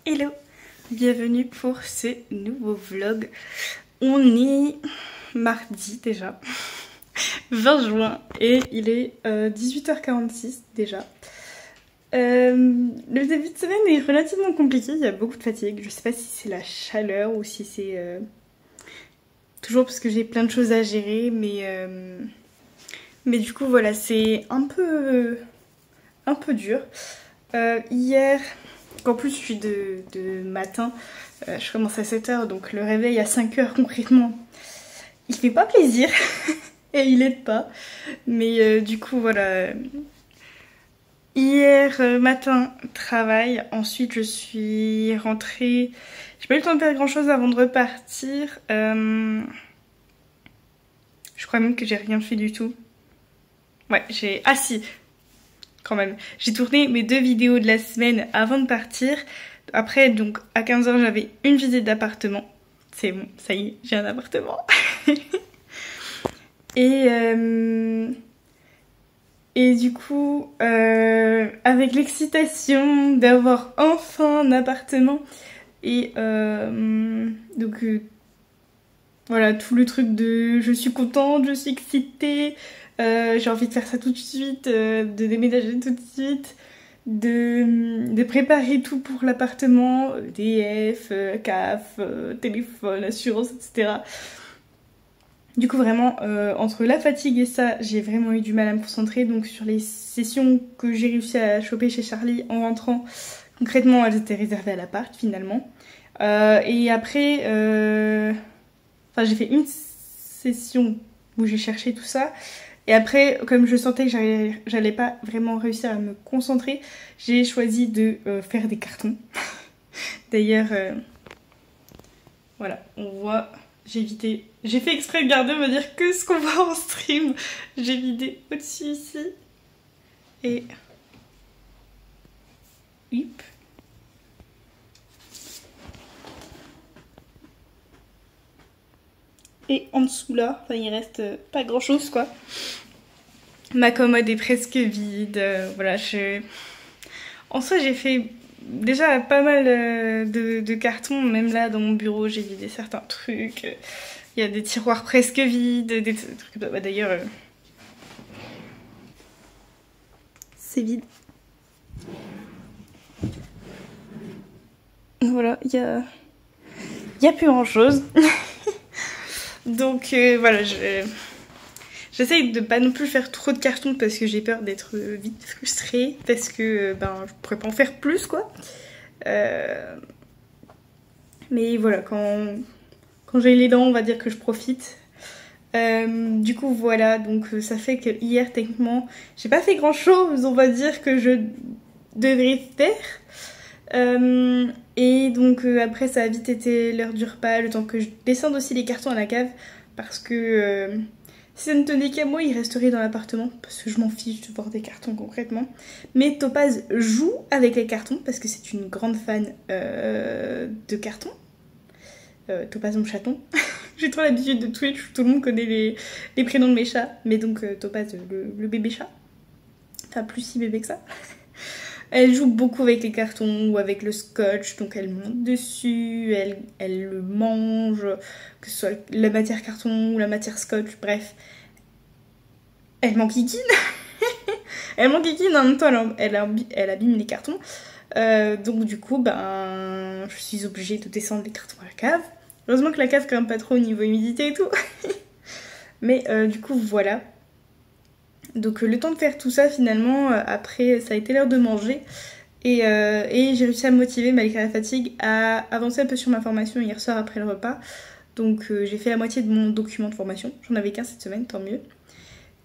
Hello, bienvenue pour ce nouveau vlog. On est mardi déjà, 20 juin et il est 18h46 déjà. Le début de semaine est relativement compliqué, il y a beaucoup de fatigue. Je sais pas si c'est la chaleur ou si c'est toujours parce que j'ai plein de choses à gérer, mais du coup voilà, c'est un peu dur. Hier, en plus je suis de matin, je commence à 7h, donc le réveil à 5h concrètement, il fait pas plaisir et il aide pas. Mais du coup voilà, hier matin travail, ensuite je suis rentrée, j'ai pas eu le temps de faire grand chose avant de repartir. Je crois même que j'ai rien fait du tout. Ouais, ah si, quand même. J'ai tourné mes 2 vidéos de la semaine avant de partir. Après, donc, à 15h, j'avais une visite d'appartement. C'est bon, ça y est, j'ai un appartement. Et du coup, avec l'excitation d'avoir enfin un appartement, et donc, voilà, tout le truc de je suis contente, je suis excitée, j'ai envie de faire ça tout de suite, de déménager tout de suite, de préparer tout pour l'appartement, EDF, CAF, téléphone, assurance, etc. Du coup vraiment, entre la fatigue et ça, j'ai vraiment eu du mal à me concentrer. Donc sur les sessions que j'ai réussi à choper chez Charlie en rentrant, concrètement elles étaient réservées à l'appart finalement. Et après... Enfin, j'ai fait une session où j'ai cherché tout ça. Et après, comme je sentais que j'allais pas vraiment réussir à me concentrer, j'ai choisi de faire des cartons. D'ailleurs, voilà, on voit, j'ai fait exprès de garder, me dire que ce qu'on voit en stream. J'ai vidé au-dessus ici. Et... Hop. Et en dessous là, enfin, il reste pas grand chose quoi. Ma commode est presque vide, voilà, en soi j'ai fait déjà pas mal de cartons, même là dans mon bureau j'ai vidé certains trucs. Il y a des tiroirs presque vides, des trucs... Bah, d'ailleurs, c'est vide. Voilà, il y a plus grand chose. Donc voilà, j'essaye de pas non plus faire trop de cartons parce que j'ai peur d'être vite frustrée, parce que je pourrais pas en faire plus quoi. Mais voilà, quand j'ai les dents, on va dire que je profite. Du coup voilà, donc ça fait que hier techniquement j'ai pas fait grand chose, on va dire, que je devrais faire. Et donc après ça a vite été l'heure du repas, le temps que je descende aussi les cartons à la cave, parce que si ça ne tenait qu'à moi, il resterait dans l'appartement, parce que je m'en fiche de voir des cartons concrètement. Mais Topaz joue avec les cartons, parce que c'est une grande fan de cartons. Topaz mon chaton. J'ai trop l'habitude de Twitch, tout le monde connaît les prénoms de mes chats, mais donc Topaz le bébé chat. Enfin plus si bébé que ça. Elle joue beaucoup avec les cartons ou avec le scotch, donc elle monte dessus, elle le mange, que ce soit la matière carton ou la matière scotch, bref. Elle m'enquiquine. Elle m'enquiquine, en même temps elle abîme les cartons. Donc du coup, je suis obligée de descendre les cartons à la cave. Heureusement que la cave quand même pas trop au niveau humidité et tout. Mais du coup, voilà. Donc le temps de faire tout ça finalement, après ça a été l'heure de manger et j'ai réussi à me motiver malgré la fatigue à avancer un peu sur ma formation hier soir après le repas. Donc j'ai fait la moitié de mon document de formation, j'en avais qu'un cette semaine, tant mieux.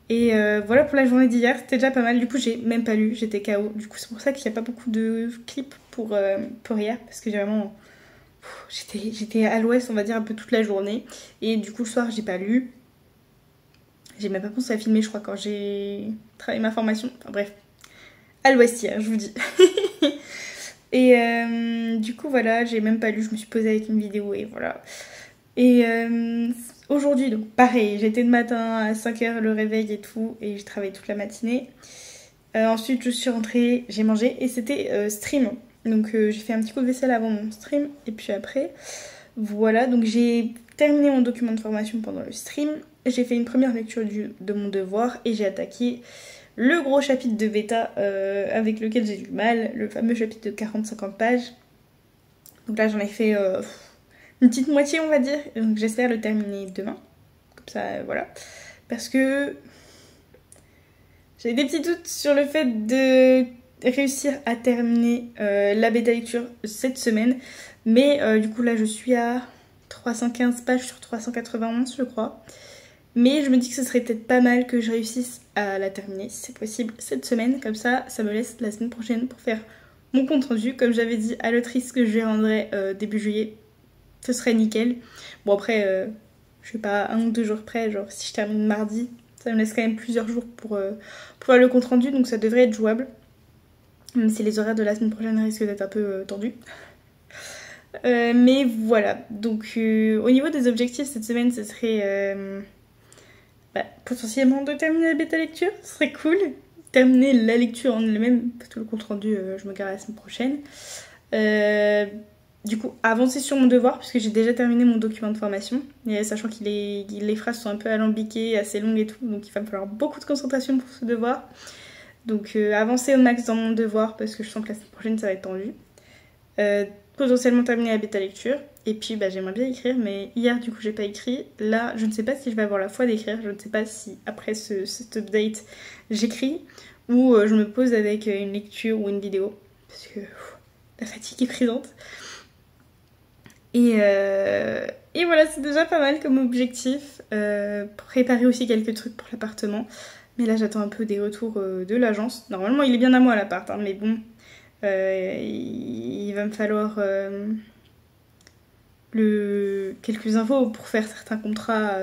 Et voilà pour la journée d'hier, c'était déjà pas mal, du coup j'ai même pas lu, j'étais KO. Du coup c'est pour ça qu'il n'y a pas beaucoup de clips pour hier, parce que j'ai vraiment... J'étais à l'ouest on va dire un peu toute la journée et du coup le soir j'ai pas lu. J'ai même pas pensé à filmer, je crois, quand j'ai travaillé ma formation. Enfin bref, à l'ouest hier, je vous dis. Et du coup, voilà, j'ai même pas lu, je me suis posée avec une vidéo et voilà. Et aujourd'hui, donc pareil, j'étais le matin à 5h, le réveil et tout, et j'ai travaillé toute la matinée. Ensuite, je suis rentrée, j'ai mangé et c'était stream. Donc j'ai fait un petit coup de vaisselle avant mon stream et puis après, voilà, donc j'ai terminé mon document de formation pendant le stream. J'ai fait une première lecture de mon devoir et j'ai attaqué le gros chapitre de bêta avec lequel j'ai du mal, le fameux chapitre de 40-50 pages. Donc là j'en ai fait une petite moitié on va dire, donc j'espère le terminer demain. Comme ça voilà. Parce que j'ai des petits doutes sur le fait de réussir à terminer la bêta lecture cette semaine. Mais du coup là je suis à 315 pages sur 391 je crois. Mais je me dis que ce serait peut-être pas mal que je réussisse à la terminer, si c'est possible, cette semaine. Comme ça me laisse la semaine prochaine pour faire mon compte rendu. Comme j'avais dit à l'autrice que je lui rendrai début juillet, ce serait nickel. Bon après, je suis pas à 1 ou 2 jours près, genre si je termine mardi, ça me laisse quand même plusieurs jours pour faire le compte rendu, donc ça devrait être jouable. Même si les horaires de la semaine prochaine risquent d'être un peu tendus. Mais voilà, donc au niveau des objectifs cette semaine, ce serait potentiellement de terminer la bêta lecture, ce serait cool. Terminer la lecture en elle-même, parce que le compte rendu, je me gare la semaine prochaine. Du coup, avancer sur mon devoir, puisque j'ai déjà terminé mon document de formation, et sachant que les phrases sont un peu alambiquées, assez longues et tout, donc il va me falloir beaucoup de concentration pour ce devoir. Donc avancer au max dans mon devoir, parce que je sens que la semaine prochaine ça va être tendu. Potentiellement terminer la bêta lecture. Et puis j'aimerais bien écrire, mais hier du coup j'ai pas écrit. Là je ne sais pas si je vais avoir la foi d'écrire, je ne sais pas si après cet update j'écris ou je me pose avec une lecture ou une vidéo. Parce que la fatigue est présente. Et voilà, c'est déjà pas mal comme objectif. Préparer aussi quelques trucs pour l'appartement. Mais là j'attends un peu des retours de l'agence. Normalement il est bien à moi l'appart, hein, mais bon. Il va me falloir quelques infos pour faire certains contrats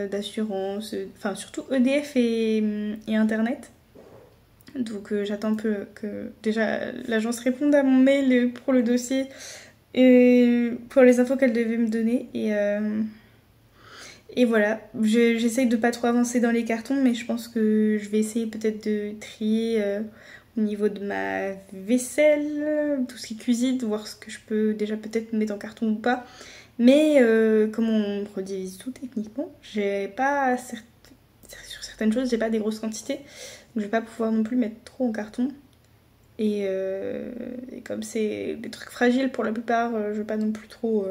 d'assurance, enfin surtout EDF et Internet. Donc j'attends un peu que déjà l'agence réponde à mon mail pour le dossier et pour les infos qu'elle devait me donner. Et voilà, j'essaye de pas trop avancer dans les cartons, mais je pense que je vais essayer peut-être de trier au niveau de ma vaisselle, tout ce qui est cuisine, voir ce que je peux déjà peut-être mettre en carton ou pas. Mais comme on redivise tout techniquement, j'ai pas sur certaines choses, j'ai pas des grosses quantités, donc je vais pas pouvoir non plus mettre trop en carton. Et comme c'est des trucs fragiles pour la plupart, je vais pas non plus trop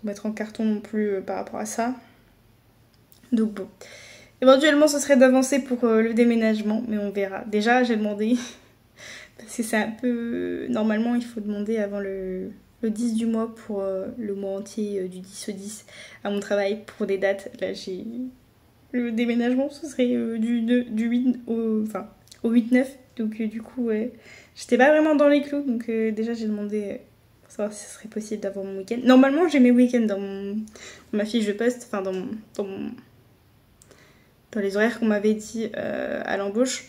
mettre en carton non plus par rapport à ça. Donc bon. Éventuellement, ce serait d'avancer pour le déménagement, mais on verra. Déjà, j'ai demandé, parce que c'est un peu... Normalement, il faut demander avant le 10 du mois pour le mois entier du 10 au 10 à mon travail pour des dates. Là, j'ai... Le déménagement, ce serait du 8 au 8-9. Donc du coup, j'étais pas vraiment dans les clous. Donc déjà, j'ai demandé... pour savoir si ce serait possible d'avoir mon week-end. Normalement, j'ai mes week-ends dans ma fiche de poste, enfin dans les horaires qu'on m'avait dit à l'embauche.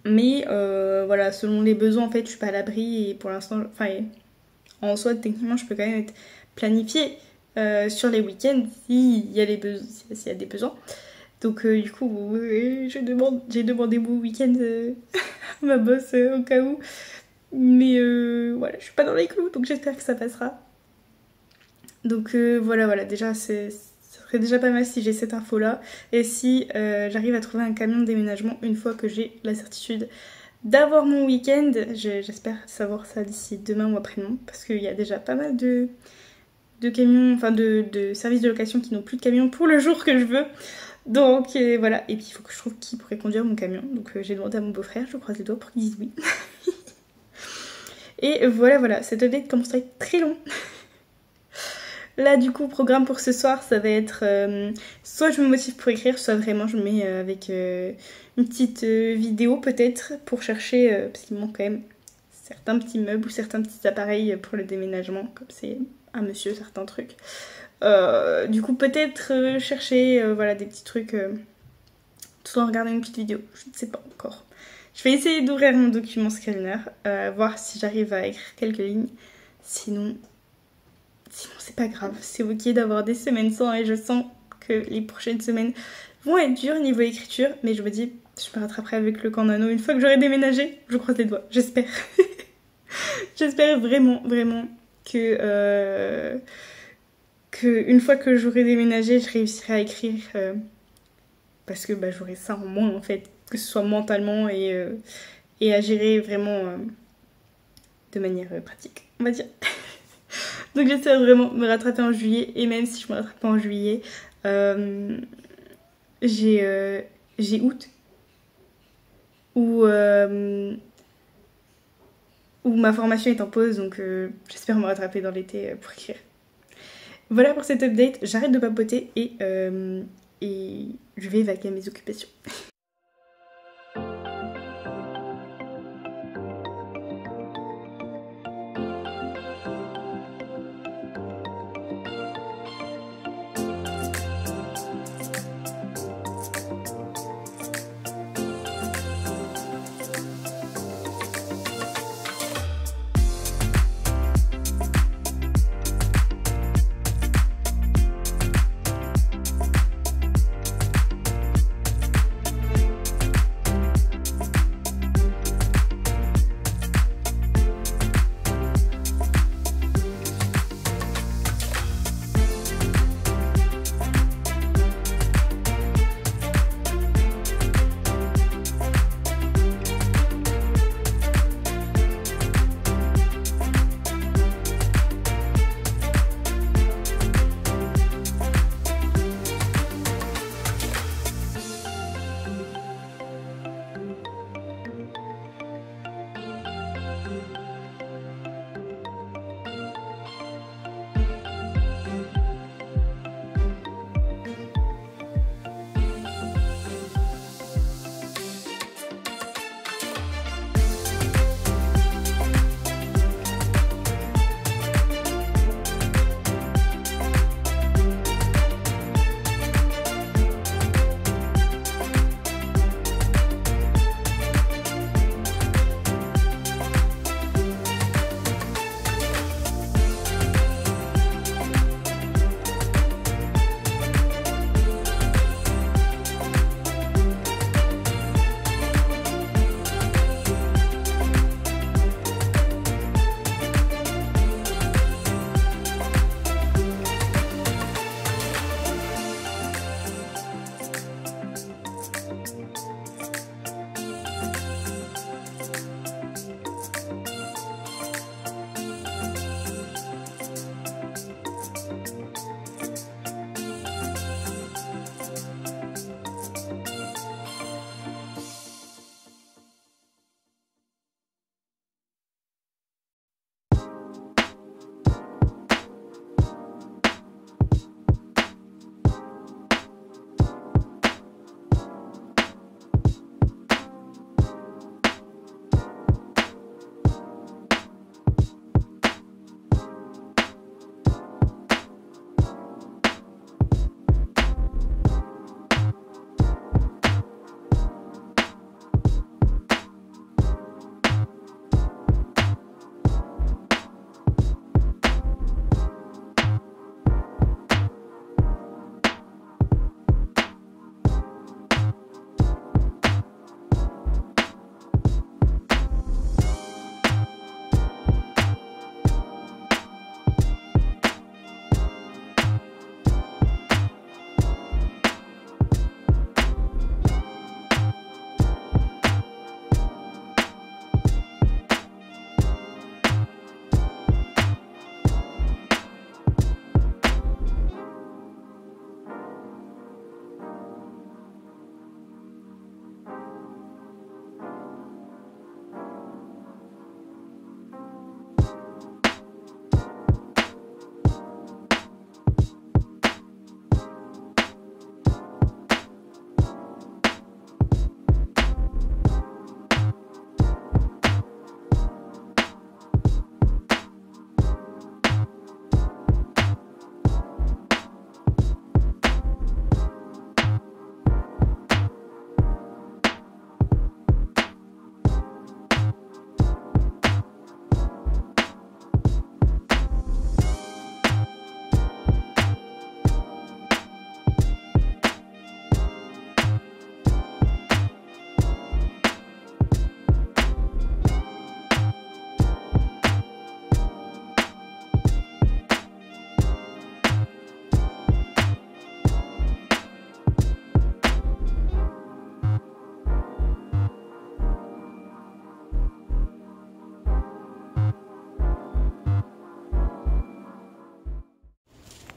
Mais voilà, selon les besoins, en fait, je suis pas à l'abri et pour l'instant, enfin, en soi, techniquement, je peux quand même être planifiée sur les week-ends s'il y a des besoins. Donc du coup, j'ai demandé mon week-end à ma boss au cas où. Mais voilà, je suis pas dans les clous, donc j'espère que ça passera. Donc voilà, déjà ce serait déjà pas mal si j'ai cette info là. Et si j'arrive à trouver un camion de déménagement une fois que j'ai la certitude d'avoir mon week-end. J'espère savoir ça d'ici demain ou après-demain, parce qu'il y a déjà pas mal de camions, enfin de services de location qui n'ont plus de camion pour le jour que je veux. Donc voilà, et puis il faut que je trouve qui pourrait conduire mon camion. Donc j'ai demandé à mon beau-frère, je croise les doigts pour qu'il dise oui. Et voilà, cette update commence à être très long. Là du coup, programme pour ce soir, ça va être soit je me motive pour écrire, soit vraiment je me mets avec une petite vidéo peut-être pour chercher, parce qu'il me manque quand même certains petits meubles ou certains petits appareils pour le déménagement, comme c'est un monsieur, certains trucs. Du coup peut-être chercher voilà, des petits trucs tout en regardant une petite vidéo, je ne sais pas encore. Je vais essayer d'ouvrir mon document scanner, voir si j'arrive à écrire quelques lignes. Sinon c'est pas grave, c'est ok d'avoir des semaines sans et je sens que les prochaines semaines vont être dures niveau écriture. Mais je me dis, je me rattraperai avec le camp nano une fois que j'aurai déménagé. Je croise les doigts, j'espère. J'espère vraiment, vraiment que une fois que j'aurai déménagé, je réussirai à écrire parce que bah, j'aurai ça en moins en fait, que ce soit mentalement et à gérer vraiment de manière pratique, on va dire. Donc j'espère vraiment me rattraper en juillet, et même si je me rattrape pas en juillet, j'ai août où ma formation est en pause, donc j'espère me rattraper dans l'été pour écrire. Voilà pour cette update, j'arrête de papoter et je vais vaquer à mes occupations.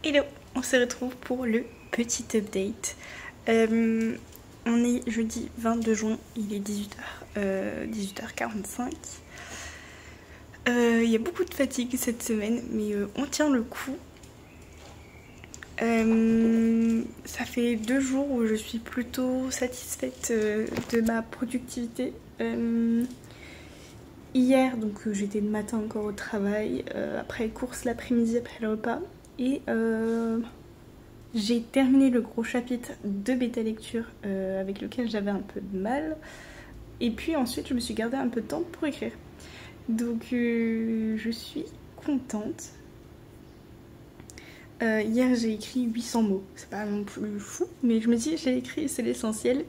Hello, on se retrouve pour le petit update. On est jeudi 22 juin, il est 18h45. Il y a beaucoup de fatigue cette semaine, mais on tient le coup. Ça fait 2 jours où je suis plutôt satisfaite de ma productivité. Hier, donc j'étais le matin encore au travail, après course l'après-midi, après le repas. Et j'ai terminé le gros chapitre de bêta lecture avec lequel j'avais un peu de mal. Et puis ensuite, je me suis gardé un peu de temps pour écrire. Donc je suis contente. Hier, j'ai écrit 800 mots. C'est pas non plus fou, mais je me dis, j'ai écrit, c'est l'essentiel.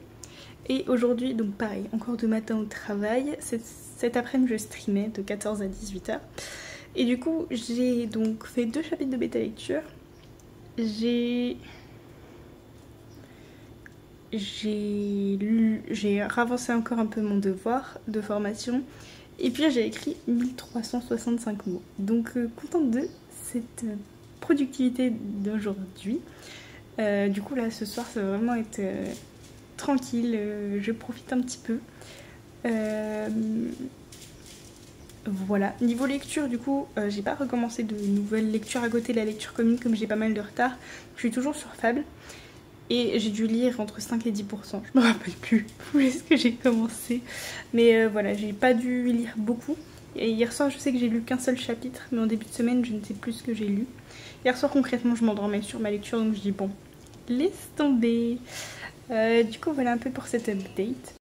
Et aujourd'hui, donc pareil, encore de matin au travail. Cet après-midi, je streamais de 14 à 18h. Et du coup, j'ai donc fait 2 chapitres de bêta lecture. J'ai ravancé encore un peu mon devoir de formation. Et puis j'ai écrit 1365 mots. Donc contente de cette productivité d'aujourd'hui. Du coup là, ce soir, ça va vraiment être tranquille. Je profite un petit peu. Voilà, niveau lecture du coup, j'ai pas recommencé de nouvelles lectures à côté de la lecture commune comme j'ai pas mal de retard. Je suis toujours sur Fable et j'ai dû lire entre 5 et 10%. Je me rappelle plus où est-ce que j'ai commencé. Mais voilà, j'ai pas dû lire beaucoup. Et hier soir, je sais que j'ai lu qu'un seul chapitre, mais en début de semaine, je ne sais plus ce que j'ai lu. Hier soir, concrètement, je m'endormais sur ma lecture, donc je dis bon, laisse tomber. Du coup, voilà un peu pour cet update.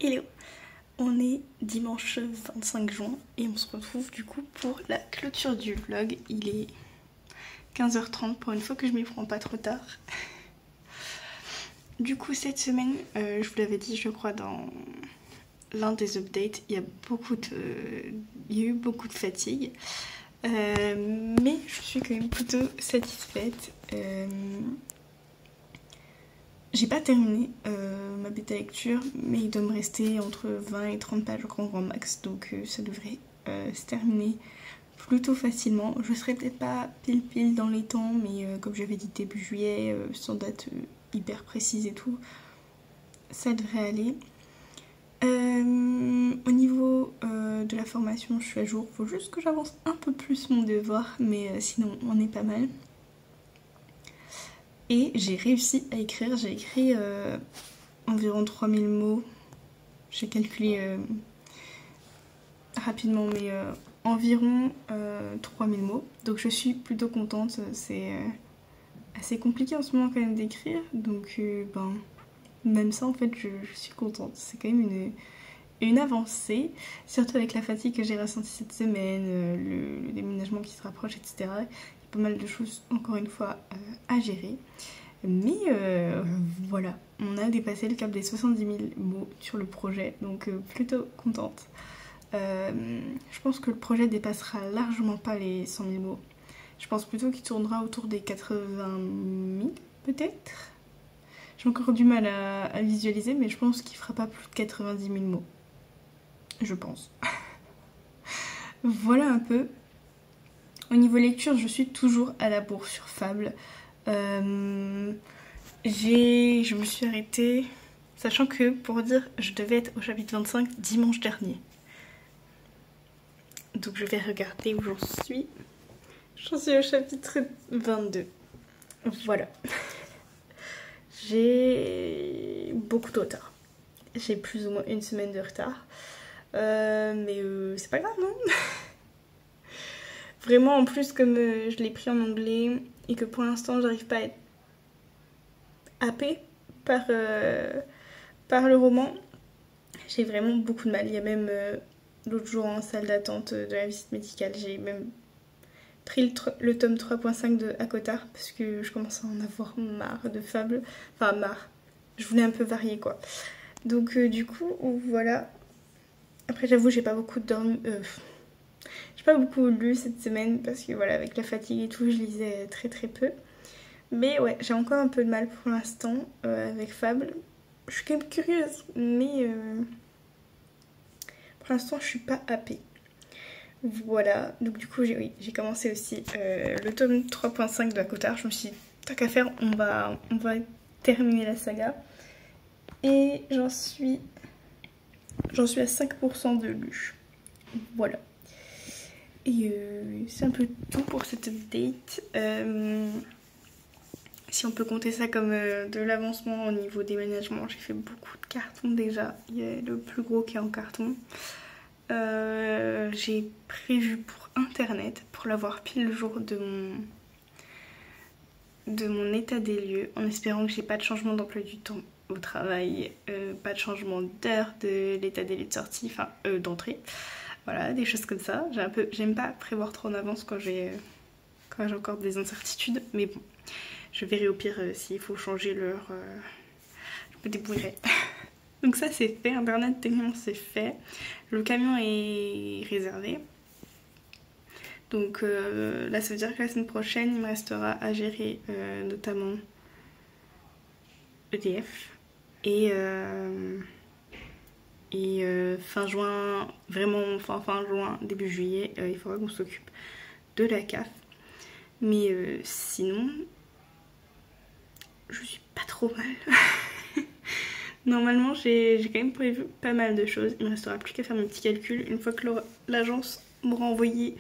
Hello, on est dimanche 25 juin et on se retrouve du coup pour la clôture du vlog. Il est 15h30 pour une fois que je m'y prends pas trop tard. Du coup cette semaine, je vous l'avais dit je crois dans l'un des updates, il y a eu beaucoup de fatigue. Mais je suis quand même plutôt satisfaite. J'ai pas terminé ma bêta lecture, mais il doit me rester entre 20 et 30 pages au grand max, donc ça devrait se terminer plutôt facilement. Je serai peut-être pas pile dans les temps, mais comme j'avais dit début juillet, sans date hyper précise et tout, ça devrait aller. Au niveau de la formation, je suis à jour. Faut juste que j'avance un peu plus mon devoir, mais sinon on est pas mal. Et j'ai réussi à écrire. J'ai écrit environ 3000 mots. J'ai calculé rapidement, mais environ 3000 mots. Donc je suis plutôt contente. C'est assez compliqué en ce moment quand même d'écrire. Donc même ça en fait je suis contente. C'est quand même une avancée, surtout avec la fatigue que j'ai ressentie cette semaine, le déménagement qui se rapproche, etc. Il y a pas mal de choses encore une fois à gérer. Mais voilà, on a dépassé le cap des 70 000 mots sur le projet, donc plutôt contente. Je pense que le projet dépassera largement pas les 100 000 mots. Je pense plutôt qu'il tournera autour des 80 000 peut-être. J'ai encore du mal à visualiser, mais je pense qu'il fera pas plus de 90 000 mots. Je pense. Voilà un peu. Au niveau lecture, je suis toujours à la bourre sur Fable. Je me suis arrêtée, sachant que, pour dire, je devais être au chapitre 25 dimanche dernier. Donc je vais regarder où j'en suis. J'en suis au chapitre 22. Voilà. J'ai beaucoup de retard. J'ai plus ou moins une semaine de retard. Mais c'est pas grave, non? Vraiment, en plus, comme je l'ai pris en anglais et que pour l'instant, j'arrive pas à être happée par le roman, j'ai vraiment beaucoup de mal. Il y a même l'autre jour en salle d'attente de la visite médicale, j'ai même pris le tome 3.5 de ACOTAR parce que je commence à en avoir marre de Fable. Enfin, marre. Je voulais un peu varier, quoi. Donc, du coup, voilà. Après, j'avoue, j'ai pas beaucoup dormi. J'ai pas beaucoup lu cette semaine parce que voilà, avec la fatigue et tout, je lisais très peu. Mais ouais, j'ai encore un peu de mal pour l'instant avec Fable. Je suis quand même curieuse, mais pour l'instant, je suis pas happée. Voilà, donc du coup, j'ai commencé aussi le tome 3.5 de ACOTAR. Je me suis dit, tant qu'à faire, on va terminer la saga. Et j'en suis à 5% de lu. Voilà. Et c'est un peu tout pour cette update. Si on peut compter ça comme de l'avancement au niveau déménagement, j'ai fait beaucoup de cartons déjà. Il y a le plus gros qui est en carton. J'ai prévu pour internet, pour l'avoir pile le jour de mon état des lieux, en espérant que j'ai pas de changement d'emploi du temps au travail, pas de changement d'heure de l'état des lieux de sortie, enfin d'entrée. Voilà, des choses comme ça. J'aime pas prévoir trop en avance quand j'ai encore des incertitudes, mais bon, je verrai au pire s'il faut changer l'heure, je me débrouillerai. Donc ça c'est fait, internet techniquement c'est fait, le camion est réservé. Donc là ça veut dire que la semaine prochaine il me restera à gérer notamment EDF et fin juin, vraiment fin juin, début juillet, il faudra qu'on s'occupe de la CAF. Mais sinon, je suis pas trop mal. Normalement, j'ai quand même prévu pas mal de choses. Il me restera plus qu'à faire mes petits calculs. Une fois que l'agence m'aura envoyé,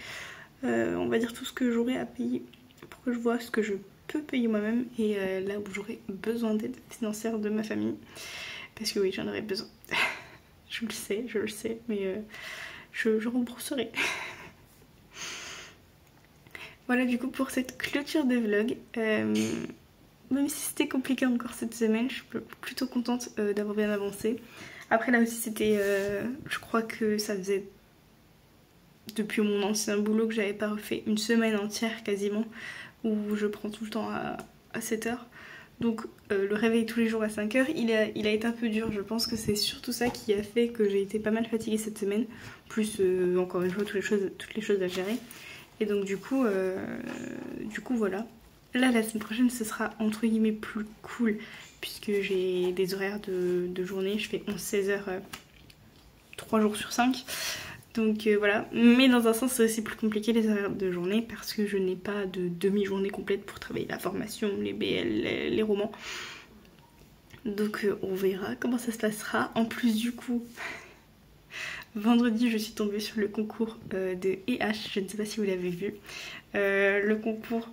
on va dire tout ce que j'aurai à payer pour que je vois ce que je peux payer moi-même et là où j'aurai besoin d'aide financière de ma famille. Parce que oui, j'en aurai besoin. Je le sais, mais je rembourserai. Voilà du coup pour cette clôture de vlog. Même si c'était compliqué encore cette semaine, je suis plutôt contente d'avoir bien avancé. Après là aussi c'était, je crois que ça faisait depuis mon ancien boulot que j'avais pas refait une semaine entière quasiment, où je prends tout le temps à 7h. Donc le réveil tous les jours à 5h, il a été un peu dur. Je pense que c'est surtout ça qui a fait que j'ai été pas mal fatiguée cette semaine. Plus encore une fois toutes les choses à gérer. Et donc du coup voilà. Là la semaine prochaine ce sera entre guillemets plus cool. Puisque j'ai des horaires de journée. Je fais 11-16 heures 3 jours sur 5. Donc voilà, mais dans un sens c'est aussi plus compliqué les horaires de journée parce que je n'ai pas de demi-journée complète pour travailler la formation, les BL, les romans. Donc on verra comment ça se passera. En plus du coup, vendredi je suis tombée sur le concours de EH, je ne sais pas si vous l'avez vu. Le concours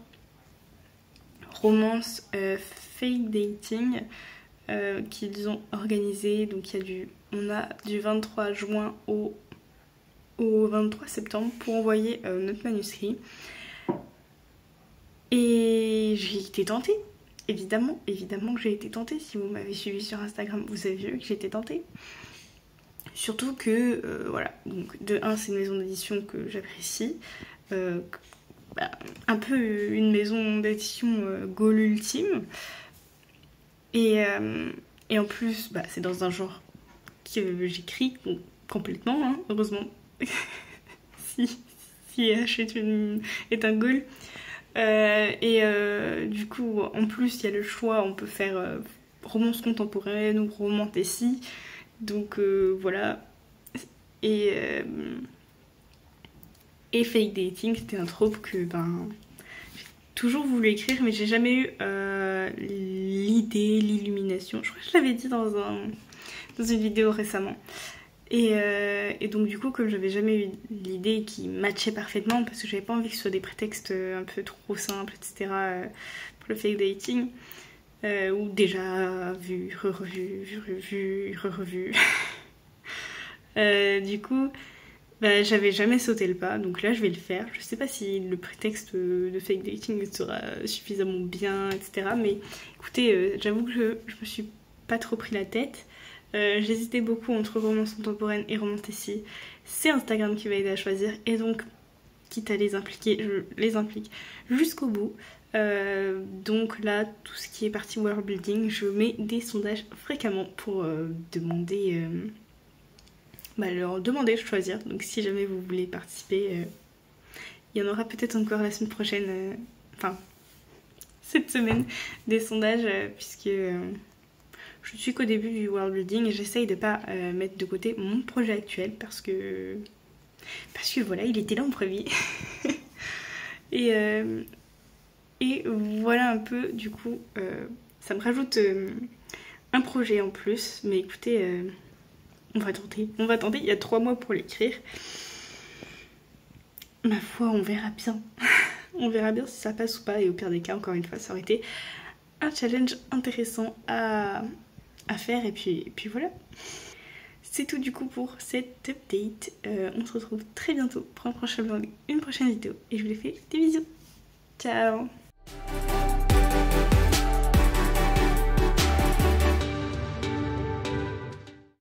romance fake dating qu'ils ont organisé. Donc on a du 23 juin au 23 septembre pour envoyer notre manuscrit. Et j'ai été tentée, évidemment que j'ai été tentée. Si vous m'avez suivi sur Instagram, vous avez vu que j'ai été tentée. Surtout que, voilà, donc de 1 c'est une maison d'édition que j'apprécie. Un peu une maison d'édition goal ultime. Et en plus, c'est dans un genre que j'écris complètement, hein, heureusement. si H est un goal. Du coup, en plus, il y a le choix, on peut faire romance contemporaine ou romantécie. Donc voilà. Et fake dating, c'était un trope que j'ai toujours voulu écrire, mais j'ai jamais eu l'idée, l'illumination. Je crois que je l'avais dit dans une vidéo récemment. Et donc du coup, comme j'avais jamais eu l'idée qui matchait parfaitement, parce que j'avais pas envie que ce soit des prétextes un peu trop simples, etc. Pour le fake dating, ou déjà vu, revu. Du coup, j'avais jamais sauté le pas, donc là je vais le faire. Je sais pas si le prétexte de fake dating sera suffisamment bien, etc. Mais écoutez, j'avoue que je me suis pas trop pris la tête. J'hésitais beaucoup entre romance contemporaine et romantécie. C'est Instagram qui va aider à choisir, et donc quitte à les impliquer, je les implique jusqu'au bout. Donc là, tout ce qui est partie world building, je mets des sondages fréquemment pour leur demander de choisir. Donc si jamais vous voulez participer, il y en aura peut-être encore la semaine prochaine, cette semaine, des sondages, puisque je suis qu'au début du world building et j'essaye de pas mettre de côté mon projet actuel parce que voilà, il était là en premier. et voilà un peu, du coup, ça me rajoute un projet en plus. Mais écoutez, on va tenter. Il y a 3 mois pour l'écrire. Ma foi, on verra bien. On verra bien si ça passe ou pas. Et au pire des cas, encore une fois, ça aurait été un challenge intéressant à faire. Et puis voilà. C'est tout du coup pour cette update. On se retrouve très bientôt pour un prochain vlog, une prochaine vidéo. Et je vous les fais des bisous. Ciao.